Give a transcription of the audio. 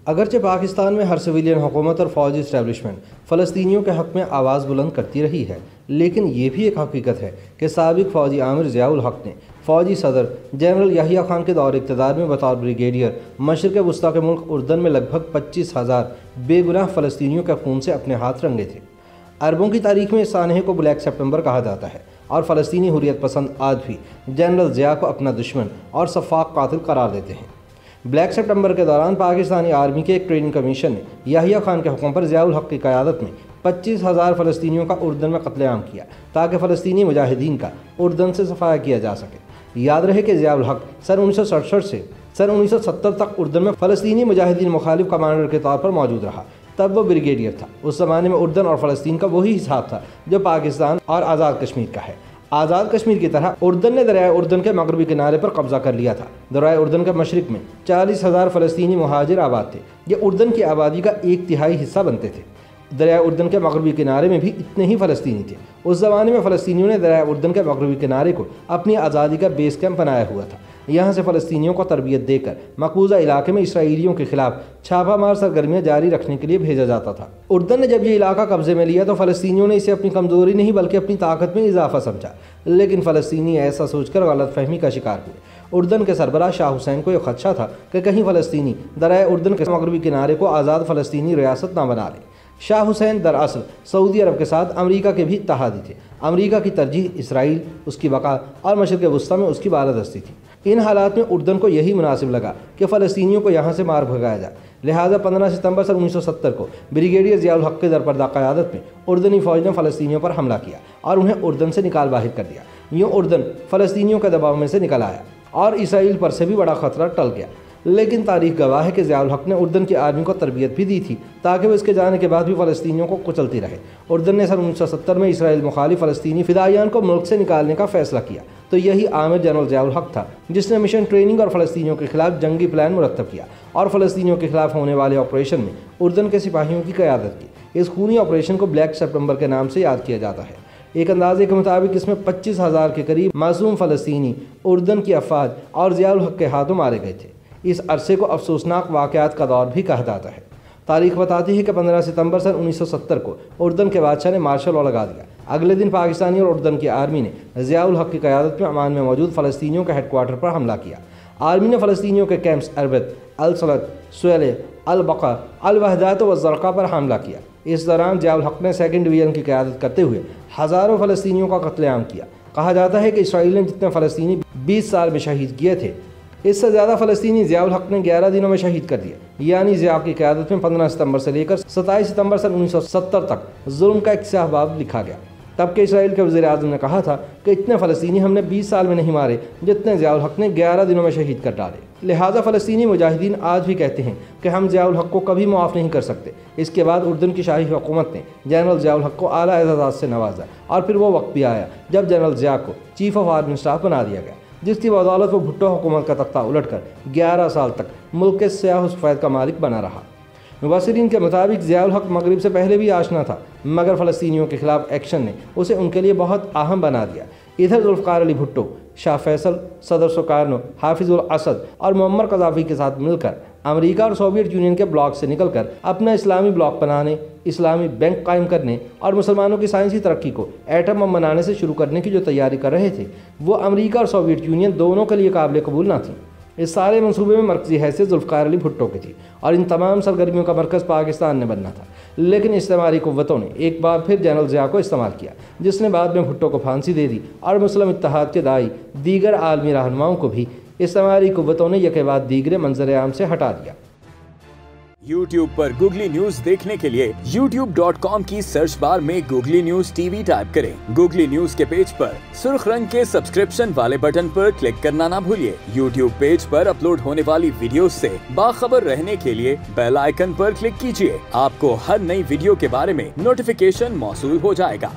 अगरचे पाकिस्तान में हर सिविलियन हुकूमत और फौजी इस्टेब्लिशमेंट फ़लस्तीनियों के हक़ में आवाज़ बुलंद करती रही है, लेकिन ये भी एक हकीकत है कि साबिक़ फ़ौजी आमिर ज़ियाउल हक़ ने फ़ौजी सदर जनरल याहिया खान के दौर इक़्तिदार में बतौर ब्रिगेडियर मशरिक़ वस्ता के मुल्क उर्दन में लगभग 25,000 बेगुनाह फ़लस्तीनियों के खून से अपने हाथ रंगे थे। अरबों की तारीख में इस सानहे को ब्लैक सितंबर कहा जाता है और फ़लस्तीनी हुर्रियत पसंद आज भी जनरल ज़िया को अपना दुश्मन और सफ़ाक कातिल करार देते हैं। ब्लैक सितंबर के दौरान पाकिस्तानी आर्मी के एक ट्रेनिंग कमीशन ने याहिया खान के हुक्म पर ज़ियाउल हक़ की क़यादत में 25,000 फ़लस्तीनियों का उर्दन में कत्लेआम किया ताकि फ़लस्तीनी मुजाहिदीन का उर्दन से सफाया किया जा सके। याद रहे कि ज़ियाउल हक़ सन 1967 से सन 1970 तक उर्दन में फ़लस्तीनी मुजाहिदीन मुखालिफ कमांडर के तौर पर मौजूद रहा। तब वो ब्रिगेडियर था। उस ज़माने में उर्दन और फ़लस्तीन का वही हिसाब था जो पाकिस्तान और आज़ाद कश्मीर का है। आज़ाद कश्मीर की तरह उर्दन ने दरियाए उर्दन के मगरबी किनारे पर कब्जा कर लिया था। दरियाए उर्दन के मशरिक़ में 40,000 फ़लस्तीनी मुहाजिर आबाद थे। ये उर्दन की आबादी का 1/3 हिस्सा बनते थे। दरियाए उर्दन के मगरबी किनारे में भी इतने ही फ़लस्तीनी थे। उस ज़माने में फ़लस्तीनियों ने दरियाए उर्दन के मगरबी किनारे को अपनी आज़ादी का बेस कैंप बनाया हुआ था। यहाँ से फ़लस्तीनियों को तरबियत देकर मकबूजा इलाके में इसराइलियों के खिलाफ छापामार सरगर्मियाँ जारी रखने के लिए भेजा जाता था। उर्दन ने जब ये इलाका कब्जे में लिया तो फ़लस्तीनियों ने इसे अपनी कमज़ोरी नहीं बल्कि अपनी ताकत में इजाफा समझा, लेकिन फ़लस्तीनी ऐसा सोचकर गलतफहमी का शिकार हुए। उर्दन के सरबराह शाह हुसैन को यह खदशा था कि कहीं फ़लस्तीनी दरियाए उर्दन के मगरबी किनारे को आज़ाद फ़लस्तीनी रियासत ना बना ले। शाह हुसैन दरअसल सऊदी अरब के साथ अमेरिका के भी इत्तेहादी थे। अमेरिका की तरजीह इसराइल, उसकी बका और मशरिक़ वस्ता में उसकी बालादस्ती थी। इन हालात में उर्दन को यही मुनासिब लगा कि फ़लस्तीनियों को यहाँ से मार भगाया जाए। लिहाजा 15 सितंबर सन 1970 को ब्रिगेडियर ज़ियाउल हक़ के दरपर्दा क़यादत में उर्दनी फ़ौज ने फ़लस्तीनियों पर हमला किया और उन्हें उर्दन से निकाल बाहिर कर दिया। यूँ उर्दन फ़लस्तीनियों के दबाव में से निकल आया और इसराइल पर से भी बड़ा ख़तरा टल गया। लेकिन तारीख गवाह है कि ज़ियाउल हक़ ने उर्दन की आर्मी को तरबियत भी दी थी ताकि वो इसके जाने के बाद भी फ़लस्तीनियों को कुचलती रहे। उर्दन ने सन 1970 में इसराइल मुखालिफ फ़लस्तीनी फ़िदाइयान को मुल्क से निकालने का फ़ैसला किया तो यही आमिर जनरल ज़ियाउल हक़ था जिसने मिशन ट्रेनिंग और फ़लस्तीनियों के खिलाफ जंगी प्लान मुरतब किया और फ़लस्तीनियों के खिलाफ होने वाले ऑपरेशन में उर्दन के सिपाहियों की क़यादत की। इस खूनी ऑपरेशन को ब्लैक सितंबर के नाम से याद किया जाता है। एक अंदाजे के मुताबिक इसमें 25,000 के करीब मासूम फ़लस्तीनी उर्दन की अफवाज और ज़ियाउल हक़ के हाथों मारे गए थे। इस अरसे को अफसोसनाक वाक़यात का दौर भी कहा जाता है। तारीख बताती है कि 15 सितंबर सन 1970 को उर्दन के बादशाह ने मार्शल लॉ लगा दिया। अगले दिन पाकिस्तानी और उर्दन की आर्मी ने ज़ियाउल हक़ की क़यादत में अमान में मौजूद फ़लस्तीनियों के हेडक्वार्टर पर हमला किया। आर्मी ने फ़लस्तीनियों के कैंप्स अरबत, अल-सलत, सुएले, अल-बका, अल-वहदात व ज़रक़ा पर हमला किया। इस दौरान ज़ियाउल हक़ ने 2nd डिवीज़न की क़यादत करते हुए हज़ारों फ़लस्तीनियों का कत्लेआम किया। कहा जाता है कि इसराइल ने जितने फ़लस्तीनी 20 साल में शहीद किए थे, इससे ज़्यादा फ़लस्तीनी ज़ियाउल हक़ ने 11 दिनों में शहीद कर दिया। यानी ज़िया की क़यादत में 15 सितंबर से लेकर 27 सितंबर सन 1970 तक जुल्म का एक स्याह बाब लिखा गया। तब के इसराइल के वज़ीर-ए-आज़म ने कहा था कि इतने फ़लस्तीनी हमने 20 साल में नहीं मारे जितने ज़ियाउल हक़ ने 11 दिनों में शहीद कर डाले। लिहाजा फ़लस्तीनी मुजाहिदीन आज भी कहते हैं कि हम ज़ियाउल हक़ को कभी माफ़ नहीं कर सकते। इसके बाद उर्दन की शाही हुकूमत ने जनरल ज़ियाउल हक़ को आला एज़ाज़ात से नवाजा और फिर वो वक्त भी आया जब जनरल ज़िया को चीफ़ ऑफ आर्मी स्टाफ बना दिया गया, जिसकी बदौलत वो भुट्टो हुकूमत का तख्ता उलटकर 11 साल तक मुल्क के स्याह सफ़ेद का मालिक बना रहा। मुबस्सिरीन के मुताबिक ज़ियाउल हक़ मगरिब से पहले भी आशना था, मगर फ़लस्तीनियों के खिलाफ एक्शन ने उसे उनके लिए बहुत अहम बना दिया। इधर जुल्फ़िकार अली भुट्टो, शाह फैसल, सदर सुकार्नो, हाफिज़ुल असद और मुअम्मर क़ज़ाफ़ी के साथ मिलकर अमेरिका और सोवियत यूनियन के ब्लॉक से निकलकर अपना इस्लामी ब्लॉक बनाने, इस्लामी बैंक कायम करने और मुसलमानों की साइंसी तरक्की को एटम बम बनाने से शुरू करने की जो तैयारी कर रहे थे वो अमेरिका और सोवियत यूनियन दोनों के लिए काबिल कबूल ना थी। इस सारे मंसूबे में मरकज़ी हैसियत जुल्फ़िकार अली भुट्टो की थी और इन तमाम सरगर्मियों का मरकज़ पाकिस्तान ने बनना था। लेकिन इस्तेमारी क़ुव्वतों ने एक बार फिर जनरल ज़िया को इस्तेमाल किया, जिसने बाद में भुट्टो को फांसी दे दी और मुस्लिम इत्तेहाद के दाई दीगर आलमी रहनुमाओं को भी इस्तेमारी क़ुव्वतों ने यके बाद दीगरे मंजर-ए-आम से हटा दिया। YouTube पर गूगली न्यूज देखने के लिए youtube.com की सर्च बार में गूगली न्यूज टीवी टाइप करें। गूगली न्यूज के पेज पर सुर्ख रंग के सब्सक्रिप्शन वाले बटन पर क्लिक करना ना भूलिए। YouTube पेज पर अपलोड होने वाली वीडियोस से बाखबर रहने के लिए बेल आइकन पर क्लिक कीजिए। आपको हर नई वीडियो के बारे में नोटिफिकेशन मौसूल हो जाएगा।